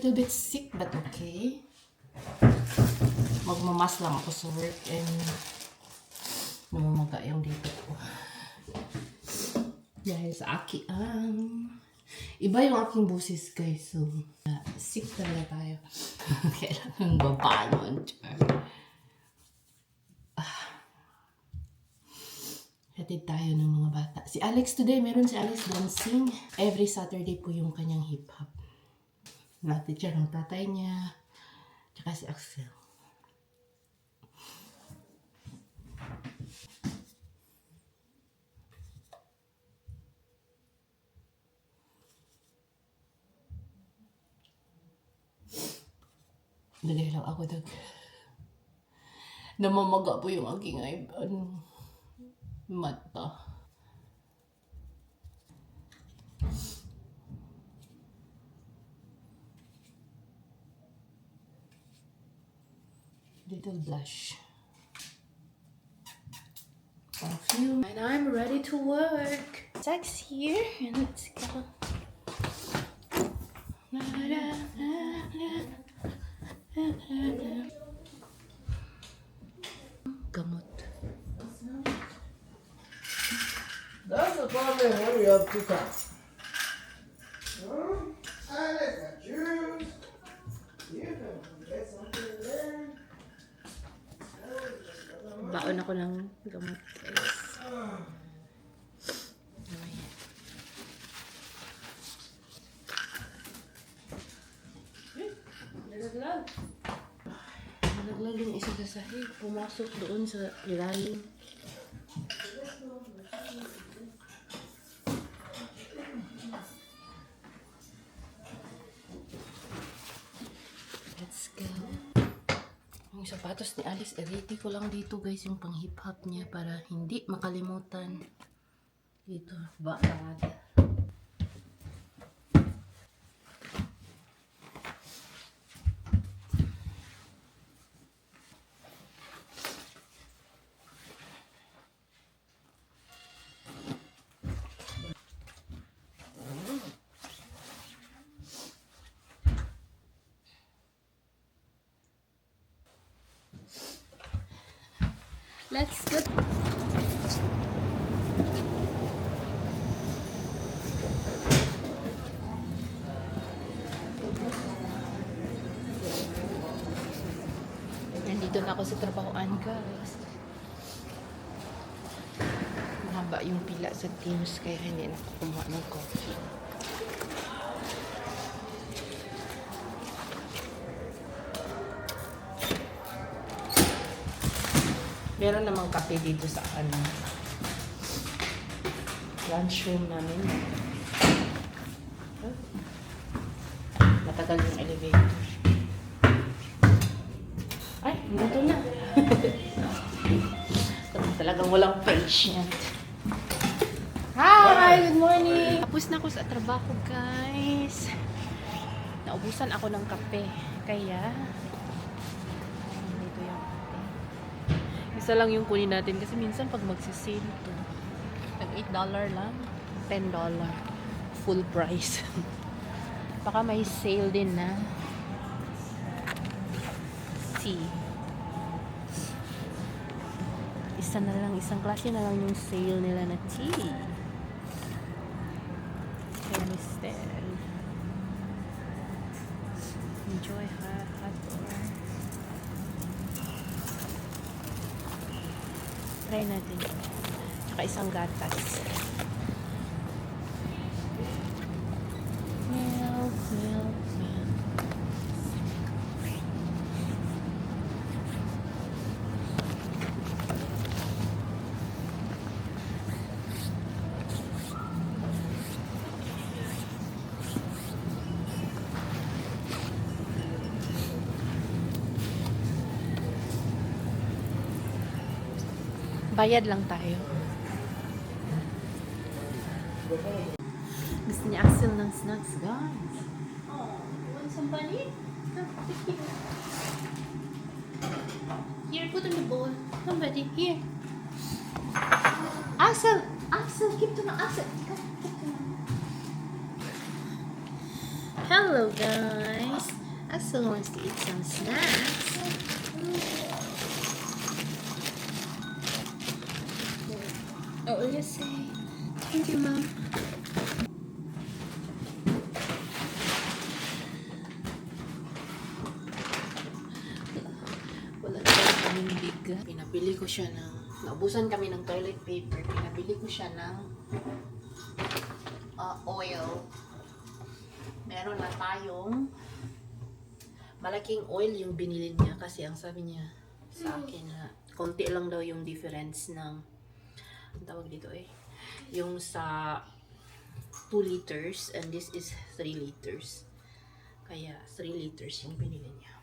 little bit sick but okay. Magmamas lang ako sa work and namamaga yung dito ko. Dahil sa iba yung aking boses guys. So, sick talaga tayo. Kailangan babanon. Hatid tayo ng mga bata. Si Alex today, meron si Alex dancing. Every Saturday po yung kanyang hip-hop. Na-teacher ng tatay niya. Tsaka si Axel. Dali lang ako namamaga po yung aking mata. Little blush. Perfume. And I'm ready to work. Sex here and let's go. Gamot. That's the problem when you have two cats. Alex got juice. You can get something in there. Baon ako ng gamot guys. Nalaglag yung isa sa sahig. Pumasok doon sa ilalim. Let's go. Yung sapatos ni Alice, ready ko lang dito guys yung pang hip-hop niya para hindi makalimutan. Dito, bakad. Let's go. Nandito na ako sa trabahoan guys. Mahaba yung pila sa Teams kaya hindi na ako kumuha ng coffee. Meron namang kape dito sa lunchroom namin. Matagal yung elevator. Ay, dito na. Talagang walang patient. Hi! Good morning! Tapos na ako sa trabaho, guys. Naubusan ako ng kape. Kaya, dito yung kape. Isa lang yung kunin natin kasi minsan pag magsisale to, nag $8 lang, $10. Full price. Baka may sale din na. Tea. Isang klase na lang yung sale nila na tea. Kaya Mister. Enjoy hot or. Try natin. Tsaka isang gatas. Milk. Bayad lang tayo. Gusto niya Axel ng snacks, guys. Oh, you want some bunny? Come, take it. Here, put in the bowl. Come, buddy, here. Axel, keep to my Axel. Come, keep to my. Hello, guys. Aso wants to eat some snacks. Oh, let's say, thank you, Mom. Wala tayo kaming bigas. Pinabili ko siya ng, naubusan kami ng toilet paper. Pinabili ko siya ng oil. Meron na tayong malaking oil yung binili niya kasi ang sabi niya sa akin na konti lang daw yung difference ng ang tawag dito yung sa 2 liters and this is 3 liters. Kaya 3 liters yung binili niya.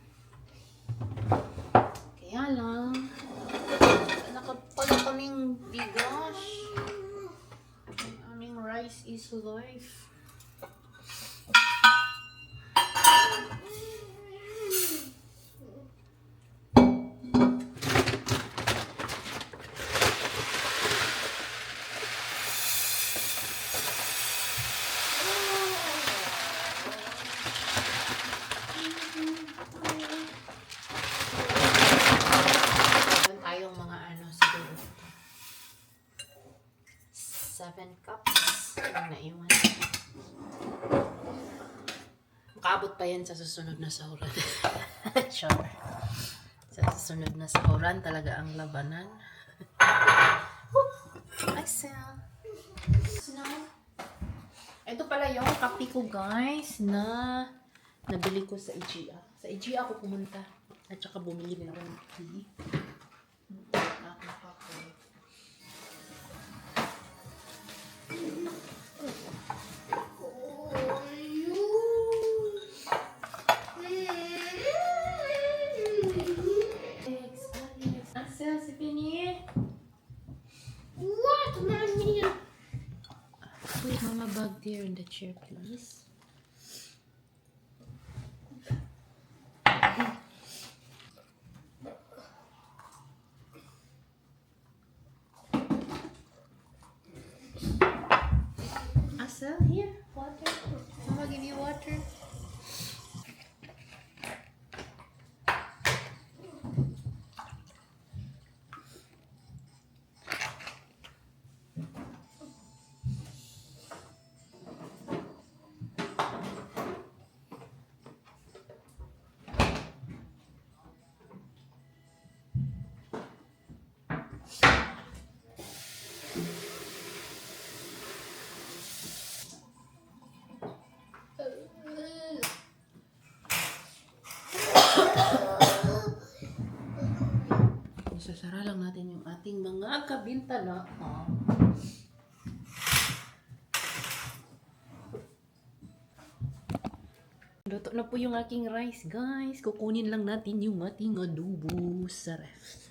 Kaya lang nakapala kaming bigas. Ang aming rice is life. Tayong mga siguro 7 cups yung naiwan. Makabot pa yan sa susunod na sahuran. Sure. Sa susunod na sahuran talaga ang labanan. I sell. Ito pala yung kape ko guys na nabili ko sa IGA. Sa IGA ako pumunta at saka bumili din ako ng tea. What, mommy? Put mama bag there in the chair, please. Asel, here, water. Mama give you water. Isasara lang natin yung ating mga kabintana. Luto na po yung aking rice, guys. Kukunin lang natin yung ating adobo sa ref.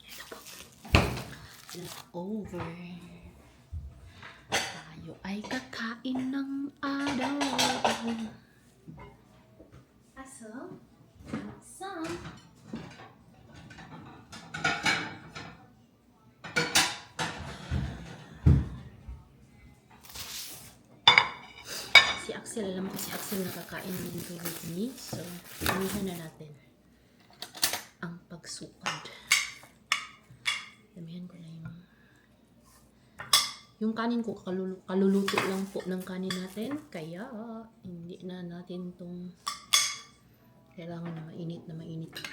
Ito po. Over. Tayo ay kakain ng adobo. Some. Si Axel, alam ko si Axel nakakain din ito with me. So, umihan na natin ang pagsukad. Damihan ko na yung kanin ko, kaluluto lang po ng kanin natin. Kaya, hindi na natin itong kailangan na mainit ka.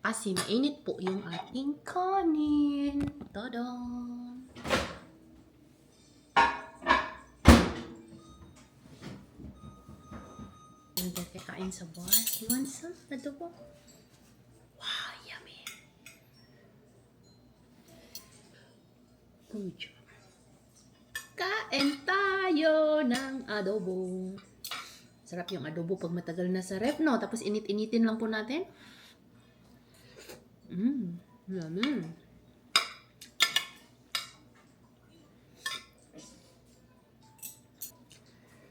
Kasi mainit po yung ating kanin. Tada! Nagkakain sa bar. You want some? Adobo? Wow, yummy! Good job. Kain tayo ng adobo. Sarap yung adobo pag matagal na sa ref, no? Tapos init-initin lang po natin. Yummy.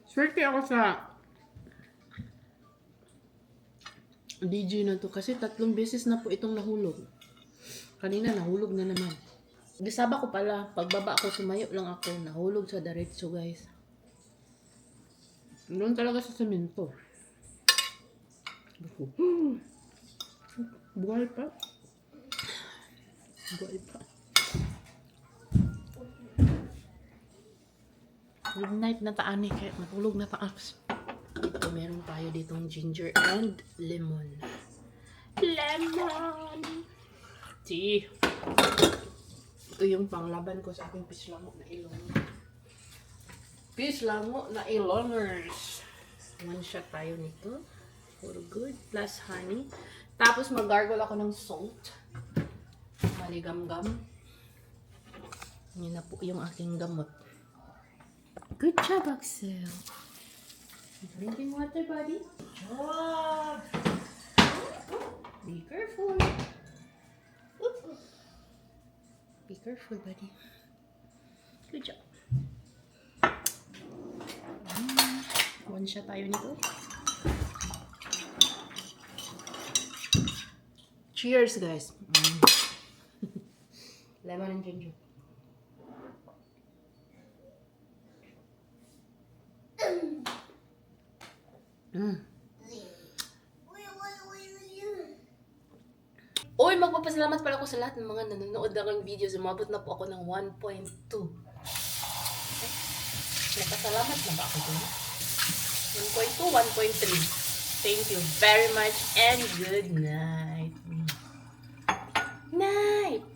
Swerte ako sa DJ na to kasi 3 beses na po itong nahulog. Kanina nahulog na naman. Gisaba ko pala. Pagbaba ko, sumayo lang ako. Nahulog sa diretso, guys. Doon talaga sa semento. Buhay pa. Buhay pa. Midnight na taani kaya matulog na taas. Ito, meron tayo ditong ginger and lemon. Lemon! Tea. Ito yung panglaban ko sa aking pislango na ilong. Pislango na ilongers. One shot tayo nito. For good. Plus honey. Tapos mag-gargle ako ng salt. Maligam-gam. Yun na po yung aking gamot. Good job, Axel. Drinking water, buddy. Good job. Be careful. Be careful, buddy. Good job. One shot tayo nito. Cheers, guys. Lemon and ginger. Uy, magpapasalamat pala ako sa lahat ng mga nanonood ng aking videos. Umabot na po ako ng 1.2. Napasalamat na ba ako dun? 1.2, 1.3. Thank you very much and good night. Night!